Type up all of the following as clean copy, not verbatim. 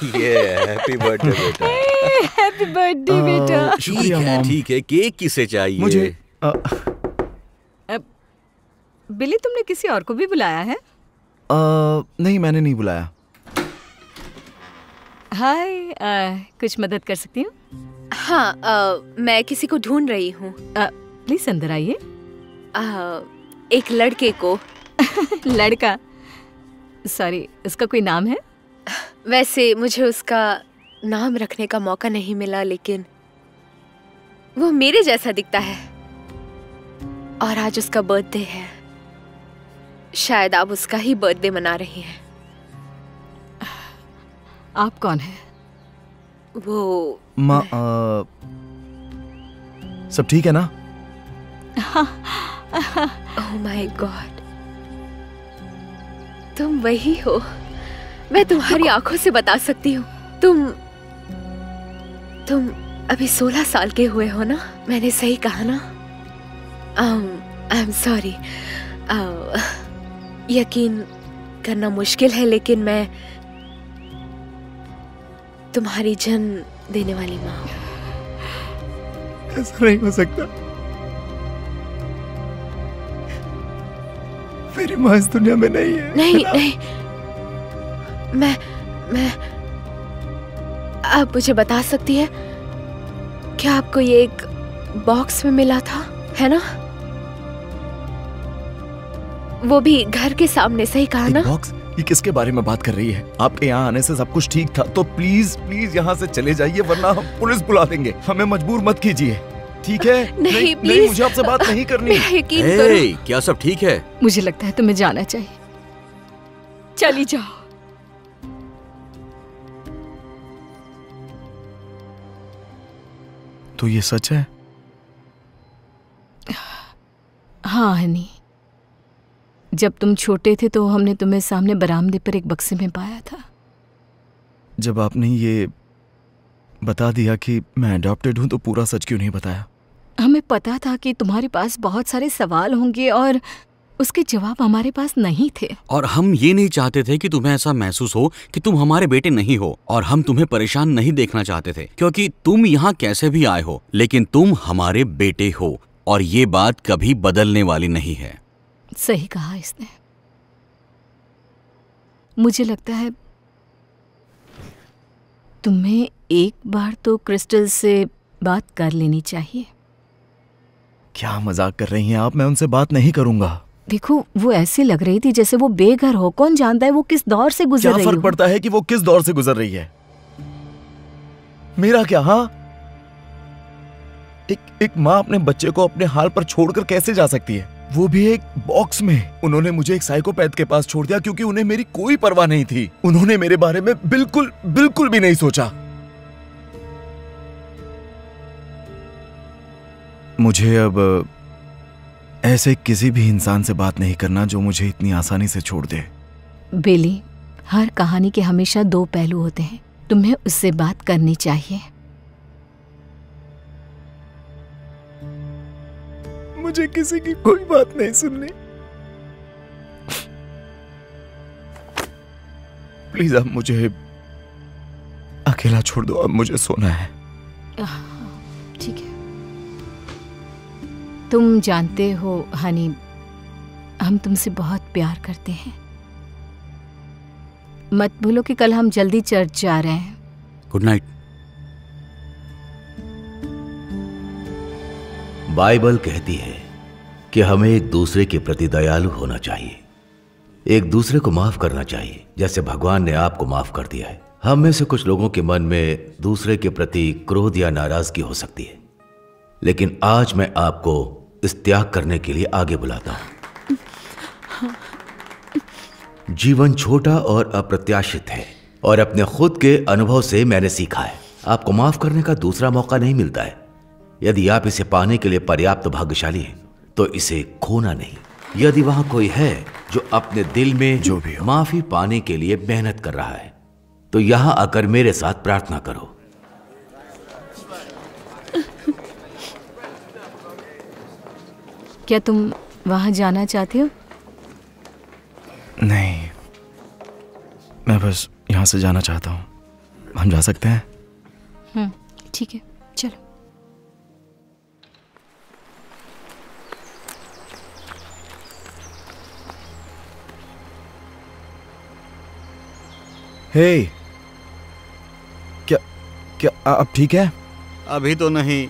ये happy birthday बेटा। Happy birthday बेटा। शुक्रिया मॉम। ठीक है, केक किसे चाहिए? मुझे बिली, तुमने किसी और को भी बुलाया है? नहीं, मैंने नहीं बुलाया। हाय, कुछ मदद कर सकती हूँ? हाँ, मैं किसी को ढूंढ रही हूँ। प्लीज अंदर आइए। एक लड़के को। लड़का? सॉरी, उसका कोई नाम है? वैसे मुझे उसका नाम रखने का मौका नहीं मिला, लेकिन वो मेरे जैसा दिखता है और आज उसका बर्थडे है। शायद आप उसका ही बर्थडे मना रही हैं। आप कौन है? वो माँ, सब ठीक है ना? ओह माय गॉड, तुम वही हो। मैं तुम्हारी आंखों से बता सकती हूँ। तुम अभी 16 साल के हुए हो ना? मैंने सही कहा ना? आई एम सॉरी। यकीन करना मुश्किल है, लेकिन मैं तुम्हारी जन्म देने वाली माँ हूँ। ऐसा नहीं हो सकता। मेरी माँ इस दुनिया में नहीं है। नहीं नहीं, मैं आप मुझे बता सकती है क्या आपको ये एक बॉक्स में मिला था, है ना? वो भी घर के सामने, सही कहा ना? बॉक्स? ये किसके बारे में बात कर रही है? आपके यहाँ आने से सब कुछ ठीक था, तो प्लीज प्लीज यहाँ से चले जाइए, वरना हम पुलिस बुला देंगे। हमें मजबूर मत कीजिए, ठीक है? नहीं, नहीं, मुझे आपसे बात नहीं करनी। यकीन करो। क्या सब ठीक है? मुझे लगता है तुम्हें जाना चाहिए। चली जाओ। तो ये सच है? हाँ हनी, जब तुम छोटे थे तो हमने तुम्हें सामने बरामदे पर एक बक्से में पाया था। जब आपने ये बता दिया कि मैं अडॉप्टेड हूं, तो पूरा सच क्यों नहीं बताया? हमें पता था कि तुम्हारे पास बहुत सारे सवाल होंगे और उसके जवाब हमारे पास नहीं थे। और हम ये नहीं चाहते थे कि तुम्हें ऐसा महसूस हो कि तुम हमारे बेटे नहीं हो, और हम तुम्हें परेशान नहीं देखना चाहते थे, क्योंकि तुम यहाँ कैसे भी आए हो, लेकिन तुम हमारे बेटे हो और ये बात कभी बदलने वाली नहीं है। सही कहा इसने। मुझे लगता है तुम्हें एक बार तो क्रिस्टल से बात कर लेनी चाहिए। क्या मजाक कर रही हैं आप? मैं उनसे बात नहीं करूंगा। देखो, वो ऐसी लग रही थी जैसे वो बेघर हो। कौन जानता है वो किस दौर से गुजर रही हो। क्या फर्क पड़ता है कि वो किस दौर से गुजर रही है? मेरा क्या? हाँ, एक माँ अपने बच्चे को अपने हाल पर छोड़कर कैसे जा सकती है, वो भी एक बॉक्स में? उन्होंने मुझे एक साइकोपैथ के पास छोड़ दिया क्योंकि उन्हें मेरी कोई परवाह नहीं थी। उन्होंने मेरे बारे में बिल्कुल बिल्कुल भी नहीं सोचा। मुझे अब ऐसे किसी भी इंसान से बात नहीं करना जो मुझे इतनी आसानी से छोड़ दे। बिली, हर कहानी के हमेशा दो पहलू होते हैं। तुम्हें उससे बात करनी चाहिए। मुझे किसी की कोई बात नहीं सुननी। प्लीज अब मुझे अकेला छोड़ दो, अब मुझे सोना है। ठीक है। तुम जानते हो हनी, हम तुमसे बहुत प्यार करते हैं। मत भूलो कि कल हम जल्दी चर्च जा रहे हैं। Good night. बाइबल कहती है कि हमें एक दूसरे के प्रति दयालु होना चाहिए, एक दूसरे को माफ करना चाहिए, जैसे भगवान ने आपको माफ कर दिया है। हम में से कुछ लोगों के मन में दूसरे के प्रति क्रोध या नाराजगी हो सकती है, लेकिन आज मैं आपको इस त्याग करने के लिए आगे बुलाता हूं। जीवन छोटा और अप्रत्याशित है, और अपने खुद के अनुभव से मैंने सीखा है, आपको माफ करने का दूसरा मौका नहीं मिलता है। यदि आप इसे पाने के लिए पर्याप्त भाग्यशाली हैं, तो इसे खोना नहीं। यदि वहां कोई है जो अपने दिल में जो भी माफी पाने के लिए मेहनत कर रहा है, तो यहां आकर मेरे साथ प्रार्थना करो। क्या तुम वहां जाना चाहते हो? नहीं, मैं बस यहां से जाना चाहता हूं। हम जा सकते हैं? ठीक है, चलो। हे, क्या आप ठीक है? अभी तो नहीं,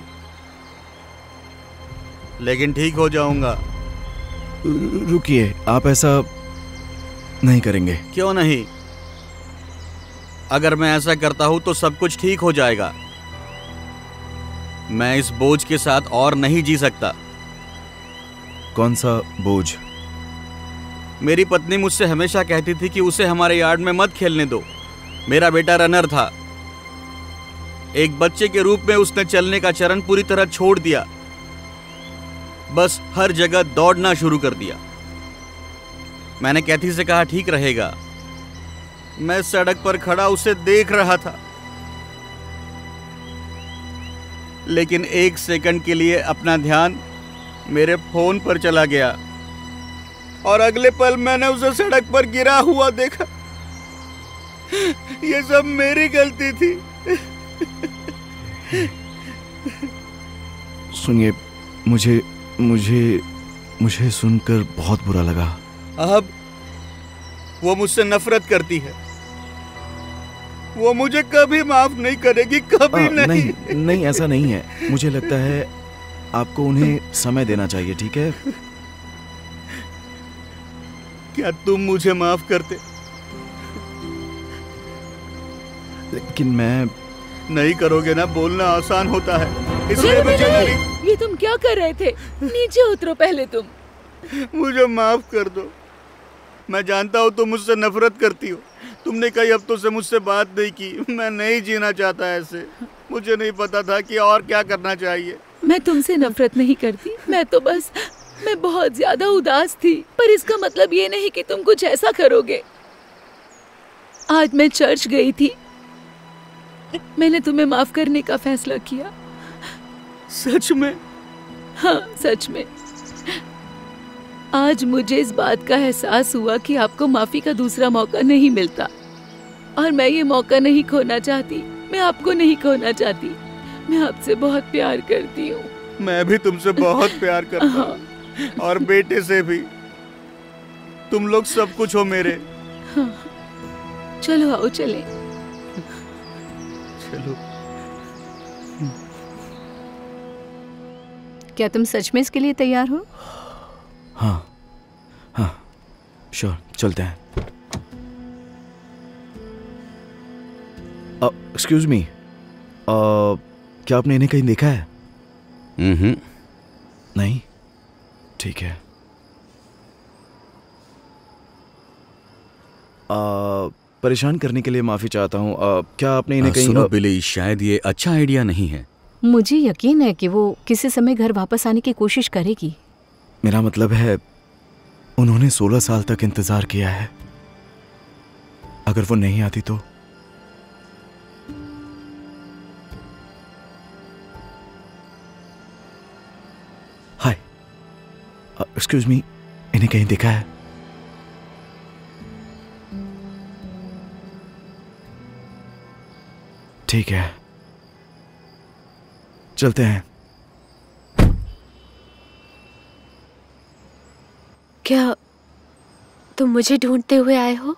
लेकिन ठीक हो जाऊंगा। रुकिए, आप ऐसा नहीं करेंगे। क्यों नहीं? अगर मैं ऐसा करता हूं तो सब कुछ ठीक हो जाएगा। मैं इस बोझ के साथ और नहीं जी सकता। कौन सा बोझ? मेरी पत्नी मुझसे हमेशा कहती थी कि उसे हमारे यार्ड में मत खेलने दो। मेरा बेटा रनर था। एक बच्चे के रूप में उसने चलने का चरण पूरी तरह छोड़ दिया। बस हर जगह दौड़ना शुरू कर दिया। मैंने कैथी से कहा ठीक रहेगा। मैं सड़क पर खड़ा उसे देख रहा था, लेकिन एक सेकंड के लिए अपना ध्यान मेरे फोन पर चला गया और अगले पल मैंने उसे सड़क पर गिरा हुआ देखा। ये सब मेरी गलती थी। सुनिए, मुझे सुनकर बहुत बुरा लगा। अब वो मुझसे नफरत करती है। वो मुझे कभी माफ नहीं करेगी, कभी नहीं। नहीं, ऐसा नहीं है। मुझे लगता है आपको उन्हें समय देना चाहिए, ठीक है? क्या तुम मुझे माफ करते? लेकिन मैं नहीं करोगे ना। बोलना आसान होता है, इसलिए मैं ये तुम क्या कर रहे थे? नीचे उतरो पहले तुम। मुझे माफ कर दो। मैं जानता हूँ तुम मुझसे नफरत करती हो। तुमने कई हफ्तों से मुझसे बात नहीं की। मैं नहीं जीना चाहता ऐसे। मुझे नहीं पता था कि और क्या करना चाहिए। मैं तुमसे नफरत नहीं करती। मैं बहुत ज्यादा उदास थी, पर इसका मतलब ये नहीं कि तुम कुछ ऐसा करोगे। आज मैं चर्च गई थी। मैंने तुम्हें माफ करने का फैसला किया। सच में? हाँ, सच में। आज मुझे इस बात का एहसास हुआ कि आपको माफी का दूसरा मौका नहीं मिलता, और मैं ये मौका नहीं खोना चाहती। मैं आपको नहीं खोना चाहती। मैं आपसे बहुत प्यार करती हूँ। मैं भी तुमसे बहुत प्यार करता हूँ, और बेटे से भी। तुम लोग सब कुछ हो मेरे। हाँ। चलो आओ, चलें। चलो। क्या तुम सच में इसके लिए तैयार हो? हाँ, श्योर, चलते हैं। एक्सक्यूज मी, क्या आपने इन्हें कहीं देखा है? नहीं? ठीक है। परेशान करने के लिए माफी चाहता हूँ। क्या आपने इन्हें कहीं... सुनो बिली, शायद ये अच्छा आइडिया नहीं है। मुझे यकीन है कि वो किसी समय घर वापस आने की कोशिश करेगी। मेरा मतलब है, उन्होंने 16 साल तक इंतजार किया है। अगर वो नहीं आती तो... हाय, एक्सक्यूज मी, इन्हें कहीं देखा है? ठीक है, चलते हैं। क्या तुम मुझे ढूंढते हुए आए हो?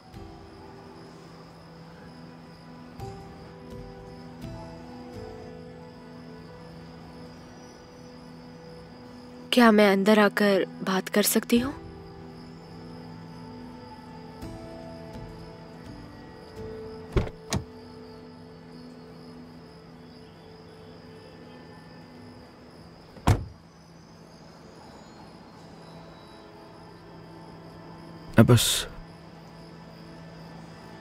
क्या मैं अंदर आकर बात कर सकती हूँ? मैं बस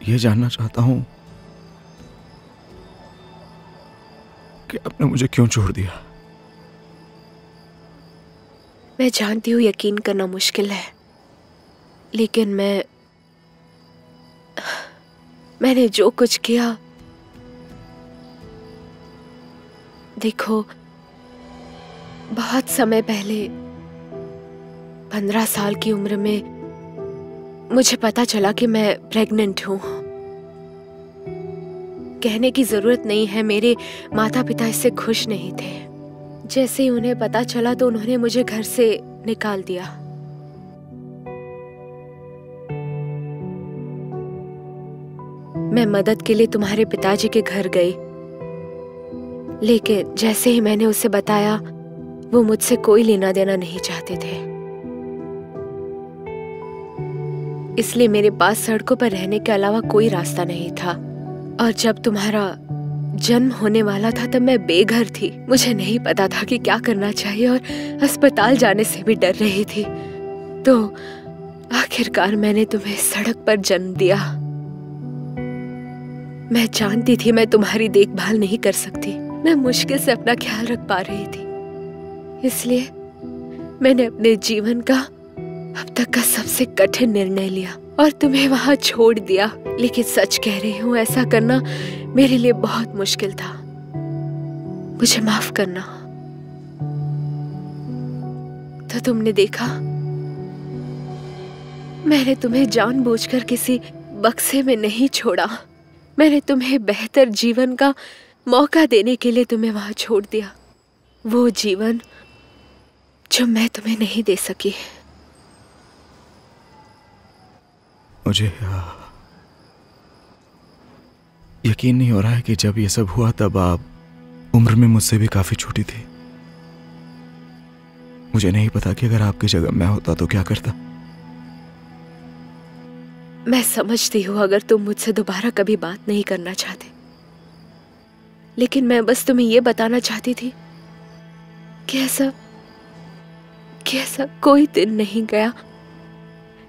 ये जानना चाहता हूं कि आपने मुझे क्यों छोड़ दिया। मैं जानती हूँ यकीन करना मुश्किल है, लेकिन मैंने जो कुछ किया, देखो, बहुत समय पहले 15 साल की उम्र में मुझे पता चला कि मैं प्रेग्नेंट हूँ। कहने की जरूरत नहीं है, मेरे माता पिता इससे खुश नहीं थे। जैसे ही उन्हें पता चला तो उन्होंने मुझे घर से निकाल दिया। मैं मदद के लिए तुम्हारे पिताजी के घर गई, लेकिन जैसे ही मैंने उसे बताया वो मुझसे कोई लेना देना नहीं चाहते थे। इसलिए मेरे पास सड़कों पर रहने के अलावा कोई रास्ता नहीं था। और जब तुम्हारा जन्म होने वाला था तब मैं बेघर थी। मुझे नहीं पता था कि क्या करना चाहिए और अस्पताल जाने से भी डर रही थी। तो आखिरकार मैंने तुम्हें सड़क पर जन्म दिया। मैं जानती थी मैं तुम्हारी देखभाल नहीं कर सकती, मैं मुश्किल से अपना ख्याल रख पा रही थी। इसलिए मैंने अपने जीवन का अब तक का सबसे कठिन निर्णय लिया और तुम्हें वहां छोड़ दिया। लेकिन सच कह रही हूँ, ऐसा करना मेरे लिए बहुत मुश्किल था। मुझे माफ करना। तो तुमने देखा, मैंने तुम्हें जानबूझकर किसी बक्से में नहीं छोड़ा। मैंने तुम्हें बेहतर जीवन का मौका देने के लिए तुम्हें वहां छोड़ दिया। वो जीवन जो मैं तुम्हें नहीं दे सकी। मुझे यकीन नहीं हो रहा है कि जब ये सब हुआ तब आप उम्र में मुझसे भी काफी छोटी थी। मुझे नहीं पता कि अगर आपकी जगह मैं होता तो क्या करता। मैं समझती हूँ अगर तुम मुझसे दोबारा कभी बात नहीं करना चाहते, लेकिन मैं बस तुम्हें ये बताना चाहती थी कि ऐसा कोई दिन नहीं गया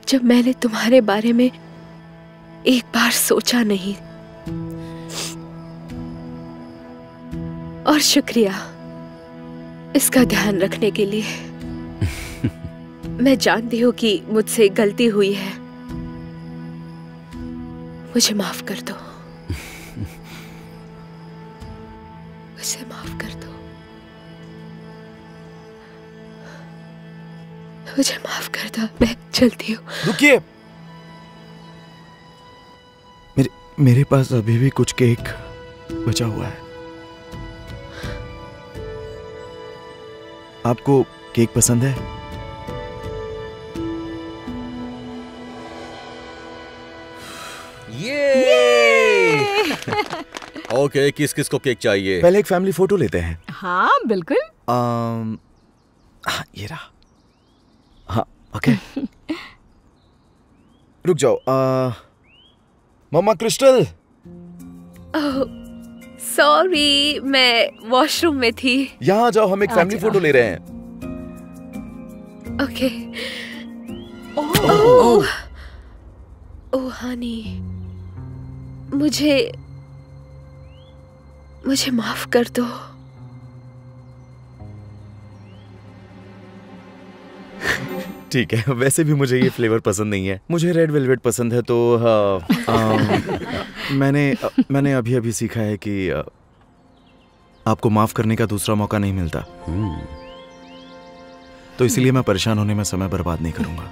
जब मैंने तुम्हारे बारे में एक बार सोचा नहीं। और शुक्रिया इसका ध्यान रखने के लिए। मैं जानती हूँ कि मुझसे गलती हुई है, मुझे माफ कर दो। मुझे माफ कर दो। मुझे माफ कर दो, मैं चलती हूँ। रुकिए, मेरे पास अभी भी कुछ केक बचा हुआ है। आपको केक पसंद है? ये ओके, किस किस को केक चाहिए? पहले एक फैमिली फोटो लेते हैं। हाँ बिल्कुल। हाँ, ये रहा। हाँ ओके। रुक जाओ। मम्मा क्रिस्टल। सॉरी, मैं वॉशरूम में थी। यहाँ आ जाओ, हम एक फैमिली फोटो ले रहे हैं। ओके। ओह हनी, मुझे माफ कर दो। ठीक है, वैसे भी मुझे ये फ्लेवर पसंद नहीं है। मुझे रेड वेलवेट पसंद है। तो मैंने अभी अभी सीखा है कि आपको माफ करने का दूसरा मौका नहीं मिलता। तो इसलिए मैं परेशान होने में समय बर्बाद नहीं करूंगा।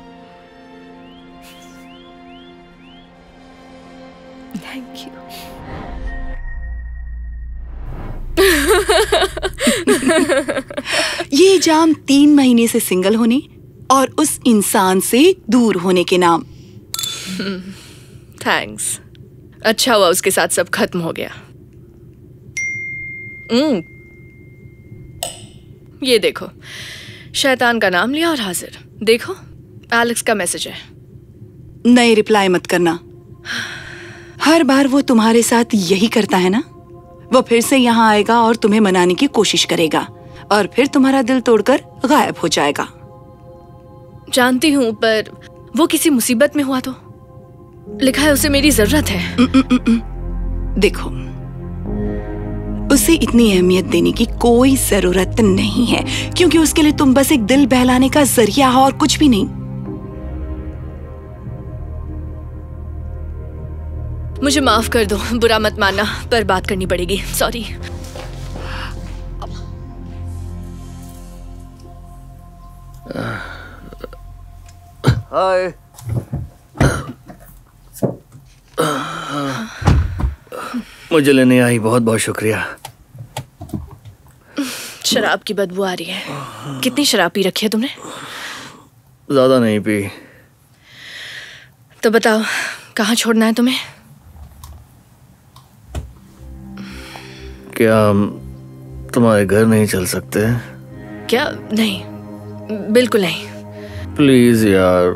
Thank you. ये जाम 3 महीने से सिंगल होने और उस इंसान से दूर होने के नाम। थैंक्स। अच्छा हुआ उसके साथ सब खत्म हो गया। ये देखो, शैतान का नाम लिया और हाजिर। देखो, एलेक्स का मैसेज है। नए रिप्लाई मत करना। हर बार वो तुम्हारे साथ यही करता है ना। वो फिर से यहाँ आएगा और तुम्हें मनाने की कोशिश करेगा और फिर तुम्हारा दिल तोड़कर गायब हो जाएगा। जानती हूँ, पर वो किसी मुसीबत में हुआ तो लिखा है उसे मेरी जरूरत है। देखो, उसे इतनी अहमियत देने की कोई जरूरत नहीं है, क्योंकि उसके लिए तुम बस एक दिल बहलाने का जरिया हो और कुछ भी नहीं। मुझे माफ कर दो, बुरा मत मानना, पर बात करनी पड़ेगी। सॉरी। हाय। मुझे लेने आई, बहुत बहुत शुक्रिया। शराब की बदबू आ रही है। कितनी शराब पी रखी है तुमने? ज्यादा नहीं पी। तो बताओ कहाँ छोड़ना है तुम्हें? क्या हम तुम्हारे घर नहीं चल सकते? क्या? नहीं, बिल्कुल नहीं। प्लीज यार,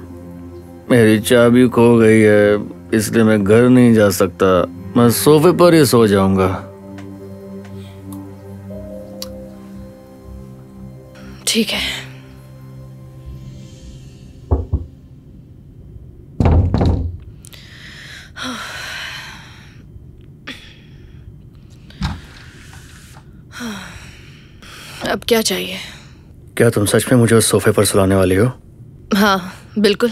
मेरी चाबी खो गई है, इसलिए मैं घर नहीं जा सकता। मैं सोफे पर ही सो जाऊंगा। ठीक है। अब क्या चाहिए? क्या तुम सच में मुझे उस सोफे पर सुलाने वाली हो? हाँ बिल्कुल।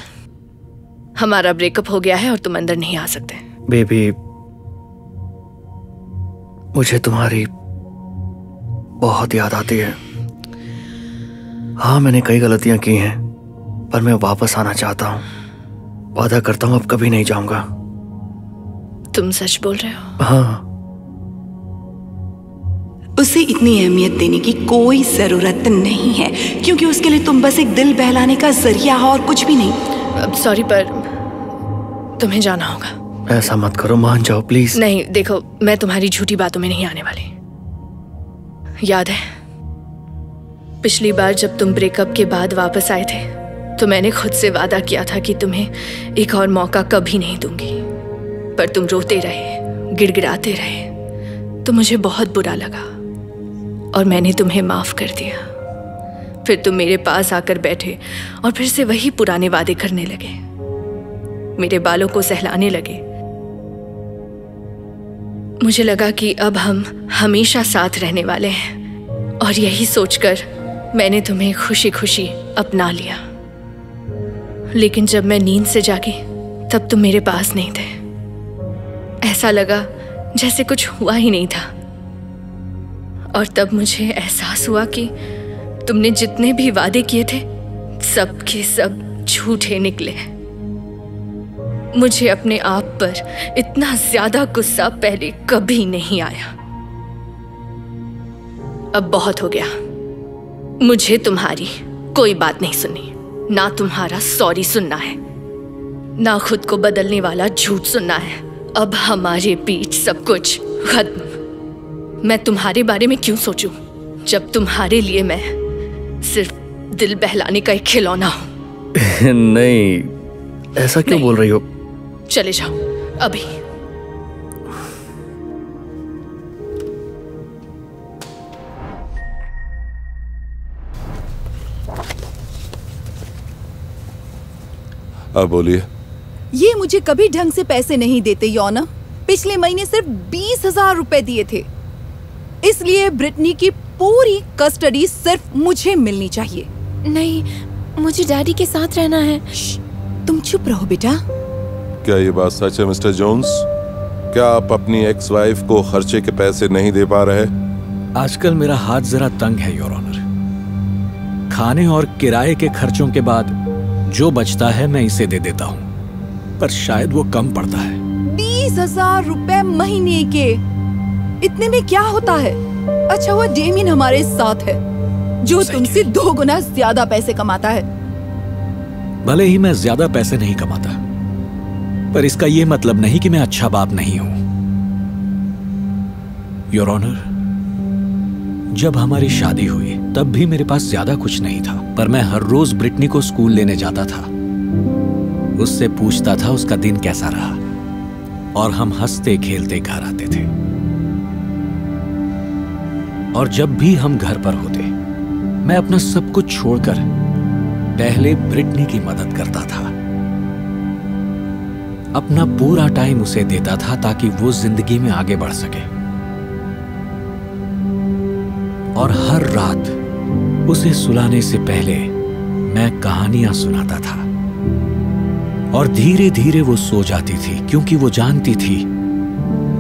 हमारा ब्रेकअप हो गया है और तुम अंदर नहीं आ सकते। बेबी, मुझे तुम्हारी बहुत याद आती है। हाँ, मैंने कई गलतियां की हैं, पर मैं वापस आना चाहता हूँ। वादा करता हूँ अब कभी नहीं जाऊंगा। तुम सच बोल रहे हो? हाँ। उसे इतनी अहमियत देने की कोई जरूरत नहीं है, क्योंकि उसके लिए तुम बस एक दिल बहलाने का जरिया हो और कुछ भी नहीं। सॉरी, पर तुम्हें जाना होगा। ऐसा मत करो, मान जाओ प्लीज। नहीं, देखो, मैं तुम्हारी झूठी बातों में नहीं आने वाली। याद है पिछली बार जब तुम ब्रेकअप के बाद वापस आए थे तो मैंने खुद से वादा किया था कि तुम्हें एक और मौका कभी नहीं दूंगी, पर तुम रोते रहे, गिड़गिड़ाते रहे, तो मुझे बहुत बुरा लगा और मैंने तुम्हें माफ कर दिया। फिर तुम मेरे पास आकर बैठे और फिर से वही पुराने वादे करने लगे, मेरे बालों को सहलाने लगे। मुझे लगा कि अब हम हमेशा साथ रहने वाले हैं और यही सोचकर मैंने तुम्हें खुशी खुशी अपना लिया। लेकिन जब मैं नींद से जागी तब तुम मेरे पास नहीं थे। ऐसा लगा जैसे कुछ हुआ ही नहीं था। और तब मुझे एहसास हुआ कि तुमने जितने भी वादे किए थे सब के सब झूठे निकले। मुझे अपने आप पर इतना ज्यादा गुस्सा पहले कभी नहीं आया। अब बहुत हो गया। मुझे तुम्हारी कोई बात नहीं सुननी, ना तुम्हारा सॉरी सुनना है, ना खुद को बदलने वाला झूठ सुनना है। अब हमारे बीच सब कुछ खत्म। मैं तुम्हारे बारे में क्यों सोचूं जब तुम्हारे लिए मैं सिर्फ दिल बहलाने का एक खिलौना हूं। नहीं, ऐसा क्यों बोल रही हो? चले जाओ अभी। अब बोलिए। ये मुझे कभी ढंग से पैसे नहीं देते योना। पिछले महीने सिर्फ 20,000 रुपए दिए थे, इसलिए ब्रिटनी की पूरी कस्टडी सिर्फ मुझे मिलनी चाहिए। नहीं, मुझे डैडी के साथ रहना है। तुम चुप रहो बेटा। क्या ये बात सच है मिस्टर जोन्स? क्या आप अपनी एक्स वाइफ को खर्चे के पैसे नहीं दे पा रहे? आजकल मेरा हाथ जरा तंग है योर ऑनर। खाने और किराए के खर्चों के बाद जो बचता है मैं इसे दे देता हूँ, पर शायद वो कम पड़ता है। 20,000 रुपए महीने के, इतने में क्या होता है? अच्छा हुआ डेमिन हमारे साथ है जो तुमसे 2 गुना ज्यादा पैसे कमाता है। भले ही मैं ज्यादा पैसे नहीं कमाता, पर इसका यह मतलब नहीं कि मैं अच्छा बाप नहीं हूं। योर ऑनर, जब हमारी शादी हुई तब भी मेरे पास ज्यादा कुछ नहीं था, पर मैं हर रोज ब्रिटनी को स्कूल लेने जाता था, उससे पूछता था उसका दिन कैसा रहा, और हम हंसते खेलते घर आते थे। और जब भी हम घर पर होते मैं अपना सब कुछ छोड़कर पहले ब्रिटनी की मदद करता था। अपना पूरा टाइम उसे देता था ताकि वो जिंदगी में आगे बढ़ सके। और हर रात उसे सुलाने से पहले मैं कहानियां सुनाता था, और धीरे धीरे वो सो जाती थी, क्योंकि वो जानती थी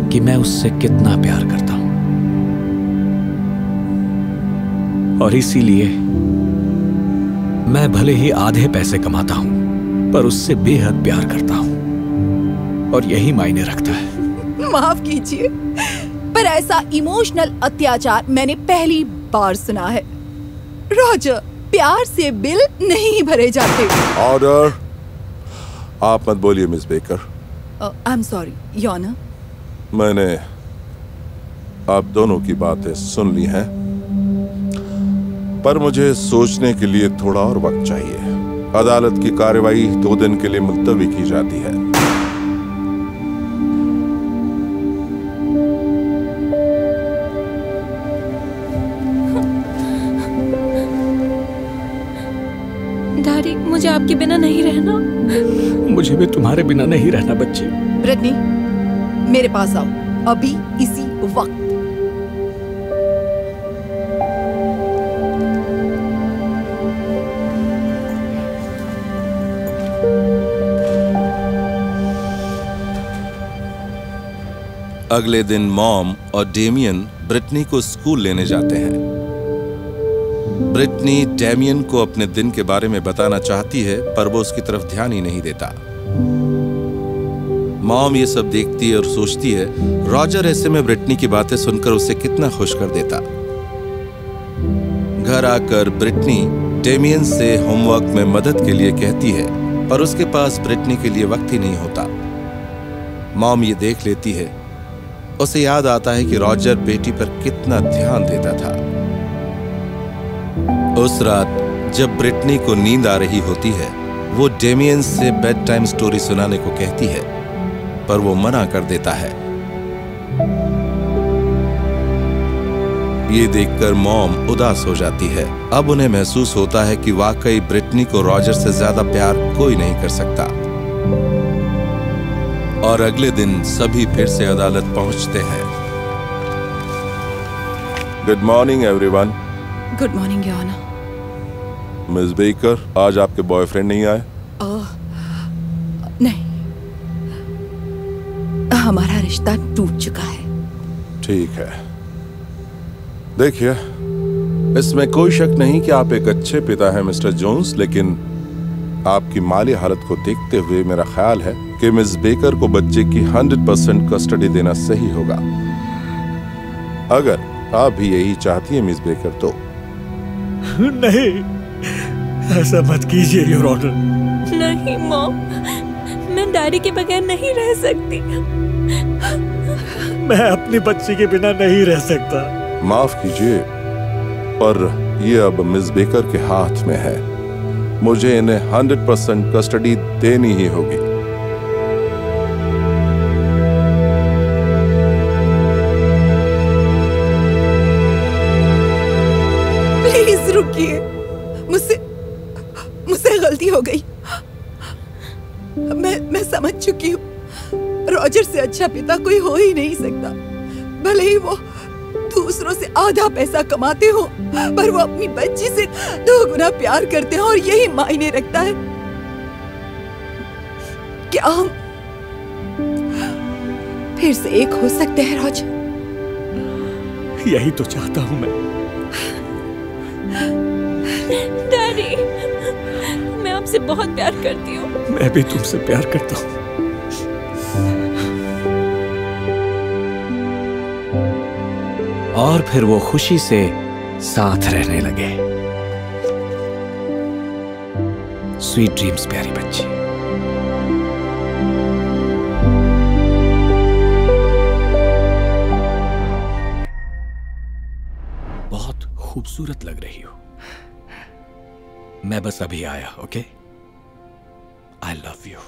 कि मैं उससे कितना प्यार करता हूं। और इसीलिए मैं भले ही आधे पैसे कमाता हूं, पर उससे बेहद प्यार करता हूं, और यही मायने रखता है। माफ कीजिए, पर ऐसा इमोशनल अत्याचार मैंने पहली बार सुना है। रॉजर, प्यार से बिल नहीं भरे जाते। ऑर्डर। आप मत बोलिए Miss Baker. I am sorry your honour. मैंने आप दोनों की बातें सुन ली हैं, पर मुझे सोचने के लिए थोड़ा और वक्त चाहिए। अदालत की कार्रवाई 2 दिन के लिए मुलतवी की जाती है। डैडी, मुझे आपके बिना नहीं रहना। मुझे भी तुम्हारे बिना नहीं रहना बच्ची। ब्रिटनी, मेरे पास आओ अभी इसी वक्त। अगले दिन मॉम और डेमियन ब्रिटनी को स्कूल लेने जाते हैं। ब्रिटनी डेमियन को अपने दिन के बारे में बताना चाहती है, पर वो उसकी तरफ ध्यान ही नहीं देता। मॉम ये सब देखती है और सोचती है रॉजर ऐसे में ब्रिटनी की बातें सुनकर उसे कितना खुश कर देता। घर आकर ब्रिटनी डेमियन से होमवर्क में मदद के लिए कहती है, पर उसके पास ब्रिटनी के लिए वक्त ही नहीं होता। मॉम ये देख लेती है, उसे याद आता है कि रॉजर बेटी पर कितना ध्यान देता था। उस रात जब ब्रिटनी को नींद आ रही होती है, वो डेमियन से बेड टाइम स्टोरी सुनाने को कहती है, पर वो मना कर देता है। ये देखकर मॉम उदास हो जाती है। अब उन्हें महसूस होता है कि वाकई ब्रिटनी को रॉजर से ज्यादा प्यार कोई नहीं कर सकता। और अगले दिन सभी फिर से अदालत पहुंचते हैं। Good morning everyone. Good morning your honour. Miss Baker, आज आपके बॉयफ्रेंड नहीं आए? नहीं, हमारा रिश्ता टूट चुका है। ठीक है। देखिए, इसमें कोई शक नहीं कि आप एक अच्छे पिता हैं मिस्टर जोन्स, लेकिन आपकी माली हालत को देखते हुए मेरा ख्याल है कि मिस बेकर को बच्चे की 100% कस्टडी देना सही होगा। अगर आप भी यही चाहती हैं मिस बेकर तो। नहीं, ऐसा मत कीजिए योर ऑनर। नहीं मॉम, मैं डैडी के बगैर नहीं रह सकती। मैं अपनी बच्ची के बिना नहीं रह सकता। माफ कीजिए, पर ये अब मिस बेकर के हाथ में है। मुझे इन्हें 100% कस्टडी देनी ही होगी। प्लीज रुकिए, मुझसे गलती हो गई। मैं समझ चुकी हूँ रॉजर से अच्छा पिता कोई हो ही नहीं सकता। भले ही वो दूसरों से आधा पैसा कमाते हो, पर वो अपनी बच्ची से 2 गुना प्यार करते हैं और यही मायने रखता है। क्या हम फिर से एक हो सकते हैं रॉजर? यही तो चाहता हूँ मैं। डैडी, मैं आपसे बहुत प्यार करती हूँ। मैं भी तुमसे प्यार करता हूँ। और फिर वो खुशी से साथ रहने लगे। स्वीट ड्रीम्स प्यारी बच्ची। बहुत खूबसूरत लग रही हो। मैं बस अभी आया। Okay, I love you.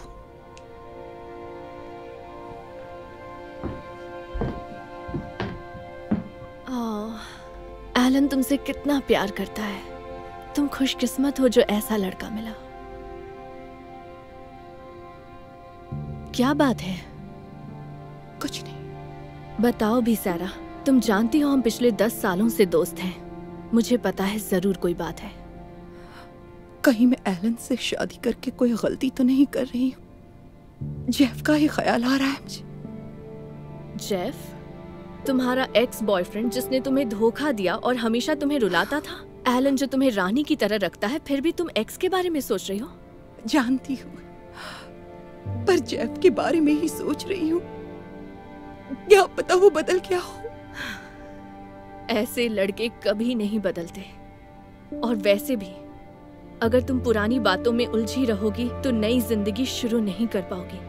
Alan तुमसे कितना प्यार करता है। तुम खुशकिस्मत हो जो ऐसा लड़का मिला। क्या बात है? कुछ नहीं। बताओ भी सारा, तुम जानती हो हम पिछले 10 सालों से दोस्त हैं। मुझे पता है जरूर कोई बात है। कहीं मैं एलन से शादी करके कोई गलती तो नहीं कर रही हूँ। जेफ का ही ख्याल आ रहा है मुझे। जेफ? तुम्हारा एक्स बॉयफ्रेंड जिसने तुम्हें धोखा दिया और हमेशा तुम्हें रुलाता था? एलन जो तुम्हें रानी की तरह रखता है, फिर भी तुम एक्स के बारे में सोच रही हो? जानती हूँ, पर जेफ के बारे में ही सोच रही हूँ। क्या पता वो बदल गया हो। ऐसे लड़के कभी नहीं बदलते। और वैसे भी अगर तुम पुरानी बातों में उलझी रहोगी तो नई जिंदगी शुरू नहीं कर पाओगी।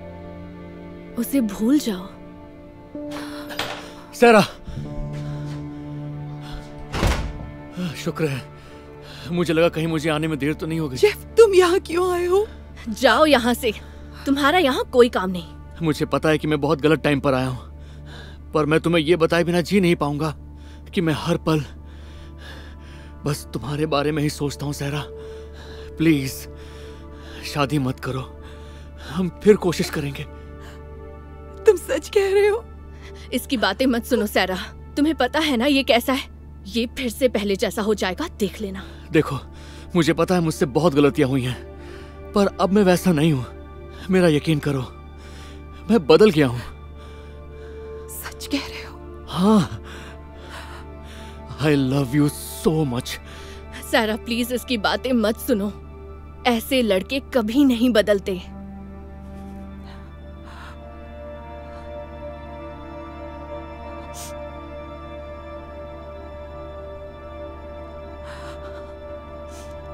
उसे भूल जाओ। सैरा, शुक्र है, मुझे लगा कहीं मुझे आने में देर तो नहीं होगी। जेफ, तुम यहाँ क्यों आए हो? जाओ यहाँ से, तुम्हारा यहाँ कोई काम नहीं। मुझे पता है कि मैं बहुत गलत टाइम पर आया हूँ, पर मैं तुम्हें ये बताए बिना जी नहीं पाऊंगा कि मैं हर पल बस तुम्हारे बारे में ही सोचता हूँ। सहरा, प्लीज शादी मत करो, हम फिर कोशिश करेंगे। तुम सच कह रहे हो? इसकी बातें मत सुनो सहरा, तुम्हें पता है ना ये कैसा है। ये फिर से पहले जैसा हो जाएगा, देख लेना। देखो, मुझे पता है मुझसे बहुत गलतियां हुई हैं, पर अब मैं वैसा नहीं हूँ। मेरा यकीन करो, मैं बदल गया हूँ। सच कह रहे हो? हाँ, I love you so much। सारा, प्लीज इसकी बातें मत सुनो। ऐसे लड़के कभी नहीं बदलते।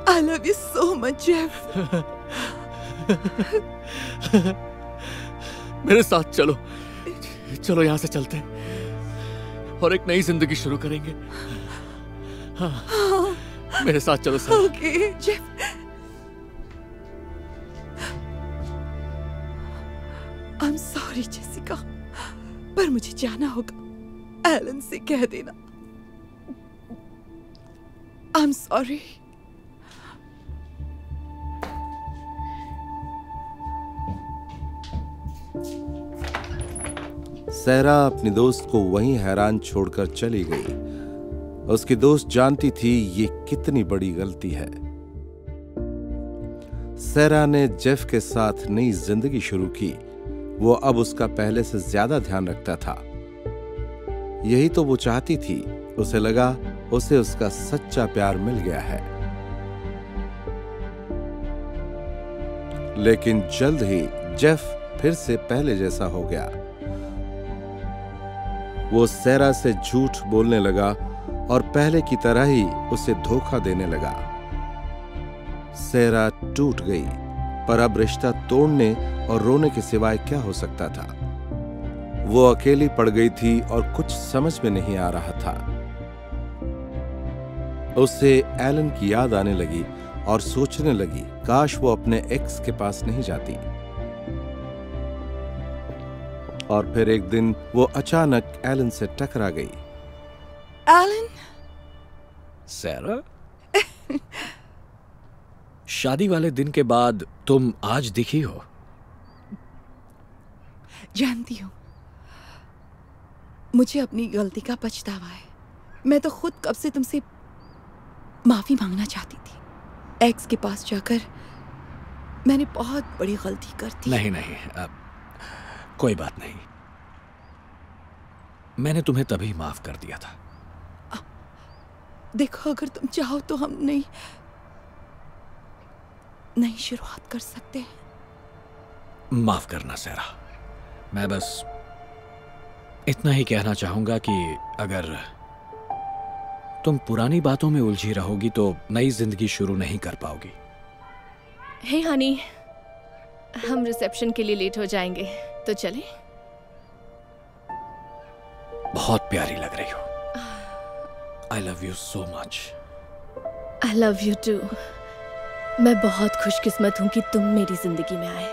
I love you so much, Jeff। मेरे साथ चलो, चलो यहाँ से चलते हैं और एक नई जिंदगी शुरू करेंगे। हाँ, मेरे साथ चलो sir. Okay, Jeff. I'm sorry, Jessica, पर मुझे जाना होगा। एलन से कह देना। I'm sorry। सहरा अपनी दोस्त को वहीं हैरान छोड़कर चली गई। उसकी दोस्त जानती थी ये कितनी बड़ी गलती है। सहरा ने जेफ के साथ नई जिंदगी शुरू की। वो अब उसका पहले से ज्यादा ध्यान रखता था। यही तो वो चाहती थी। उसे लगा उसे उसका सच्चा प्यार मिल गया है। लेकिन जल्द ही जेफ फिर से पहले जैसा हो गया। वो सहरा से झूठ बोलने लगा और पहले की तरह ही उसे धोखा देने लगा। सहरा टूट गई, पर अब रिश्ता तोड़ने और रोने के सिवाय क्या हो सकता था। वो अकेली पड़ गई थी और कुछ समझ में नहीं आ रहा था। उसे एलन की याद आने लगी और सोचने लगी, काश वो अपने एक्स के पास नहीं जाती। और फिर एक दिन वो अचानक एलन से टकरा गई। एलन? सैरा, शादी वाले दिन के बाद तुम आज दिखी हो। जानती हूँ, मुझे अपनी गलती का पछतावा है। मैं तो खुद कब से तुमसे माफी मांगना चाहती थी। एक्स के पास जाकर मैंने बहुत बड़ी गलती कर दी। नहीं, अब कोई बात नहीं, मैंने तुम्हें तभी माफ कर दिया था। देखो, अगर तुम चाहो तो हम नई शुरुआत कर सकते हैं। माफ करना सहरा, मैं बस इतना ही कहना चाहूंगा कि अगर तुम पुरानी बातों में उलझी रहोगी तो नई जिंदगी शुरू नहीं कर पाओगी। हे हनी, हम रिसेप्शन के लिए लेट हो जाएंगे, तो चलें? बहुत प्यारी लग रही हो। I love you so much। I love you too। मैं बहुत खुशकिस्मत हूँ कि तुम मेरी जिंदगी में आए।